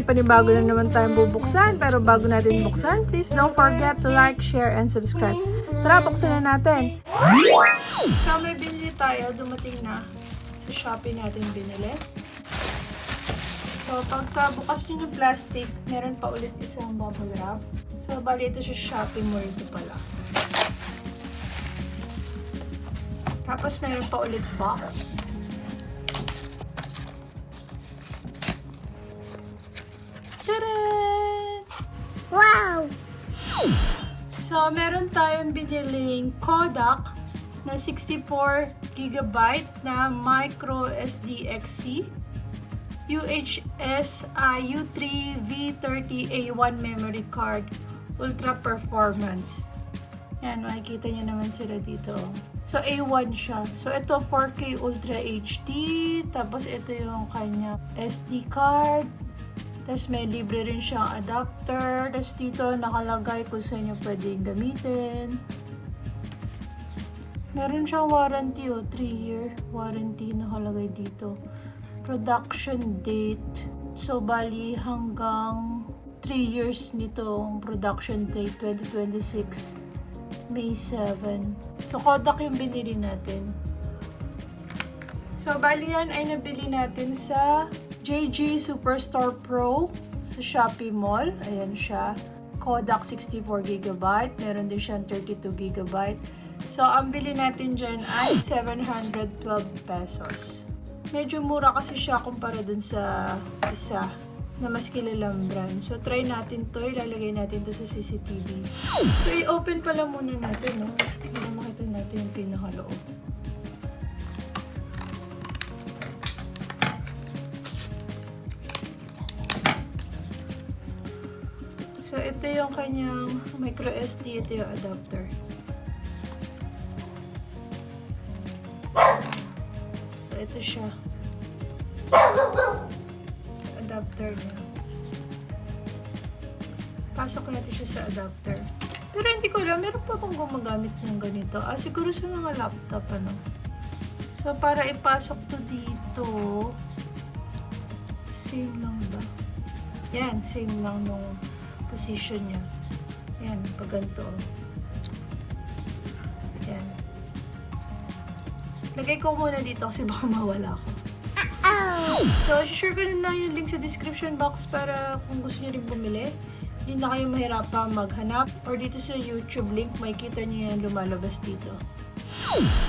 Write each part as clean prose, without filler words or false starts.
panibago na naman tayong bubuksan. Pero bago natin buksan, please don't forget to like, share, and subscribe. Tara, buksan na natin. So, may binili tayo. Dumating na sa Shopee natin binili. So, pagka bukas nyo ng plastic, meron pa ulit isang bubble wrap. So, bali ito sa Shopee mo ito pala. Tapos, meron pa ulit box. Tadaan! Wow! So, meron tayong biniling Kodak na 64GB na micro SDXC UHS U3 V30A1 memory card ultra performance. Yan, makikita nyo naman sila dito. So, A1 siya. So, ito 4K Ultra HD. Tapos, ito yung kanya SD card. Tapos, may libre rin siyang adapter. Tapos, dito nakalagay kung saan nyo pwedeng gamitin. Meron siyang warranty, 3-year warranty nakalagay dito. Production date. So, bali hanggang 3 years nitong production date, 2026, May 7. So, Kodak yung binili natin. So, bali yan ay nabili natin sa JG Superstore Pro sa Shopee Mall. Ayan siya. Kodak 64GB. Meron din siyang 32GB. So, ang bili natin dyan ay 712 pesos. Medyo mura kasi siya kumpara dun sa isa na mas kilalang brand. So, try natin to. Ilalagay natin to sa CCTV. So, i-open pala muna natin, no? Para makita natin yung pinakaloob. So, ito yung kanyang micro SD. Ito yung adapter. So, ito siya. Adapter niya. Pasok natin siya sa adapter. Pero hindi ko alam, meron pa bang gumagamit ng ganito? Siguro sa mga laptop, ano? So, para ipasok to dito, same lang ba? Yan, same lang nung position niya. Yan, pag ganito. Yan. Lagay ko muna dito kasi baka mawala ako. So, share ko na yung link sa description box para kung gusto nyo rin bumili, hindi na kayo mahirapan maghanap. Or dito sa YouTube link, makikita nyo yan lumalabas dito.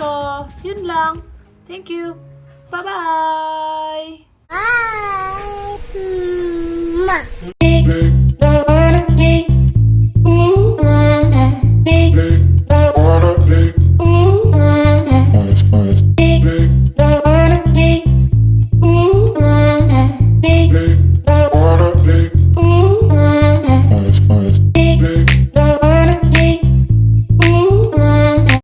So, yun lang. Thank you. Bye-bye! Bye!